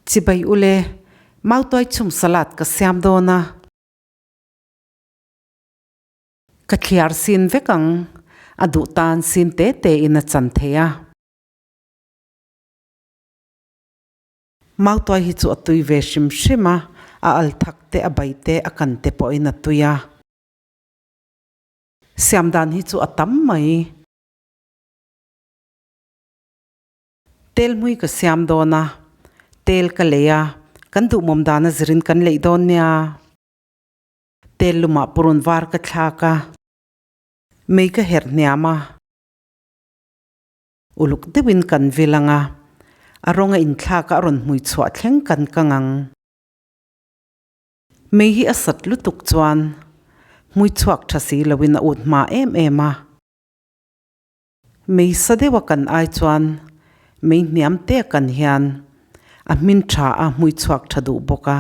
Chỉ bay ule Mautuai chum salad ka siam dona ka thiar sin vekang adu tan sin te ina chan theia Mautuai hi chu atui ve shima a al thak te a bai te a kan te po ina tuya siam dan hi chu atam mai telh ka siam dona telh ka leya kan du mom dana zirin kan lei don nia telh luma purun var ka thlaka mei ka her niama uluk dewin kan vilanga aronga in thlaka aron mui chua thleng kan kangang mei hi asat lutuk chuan mui chuak thasi lawin a ut ma ema mei sadewa kan ai chuan mei niam te kan hian a min tha a mui chuak thadu boka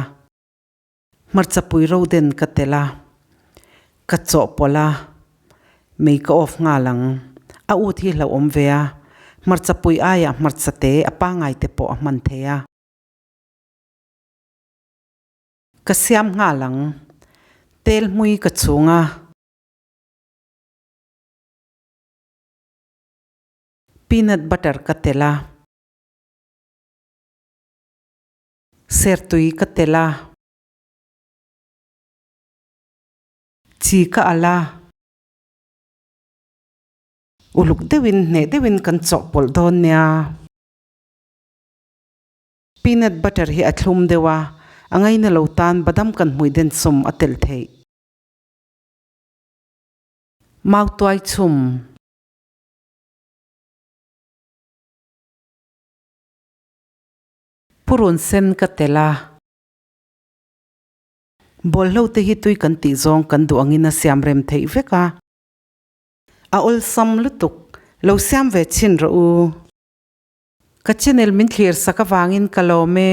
marchapui roden ka tela ka cho pola mei ka off nga lang a ut hi hlo om vea marchapui aya marchate apa ngai te po man theya ka siam nga lang telh mui ka chunga peanut butter ka tela sertui ka tela chi ka ala uluk dewin kan chok pol don nia peanut butter hi a thlum dewa ngaina lo tan badam kanhmui den som a telh Mautuai chum purun sen ka tela bol lo te hi tui kan ti zong kan du angina siam rem theih veka a ol sam lutuk lo siam ve chin ro u ka channel min clear saka wangin kalome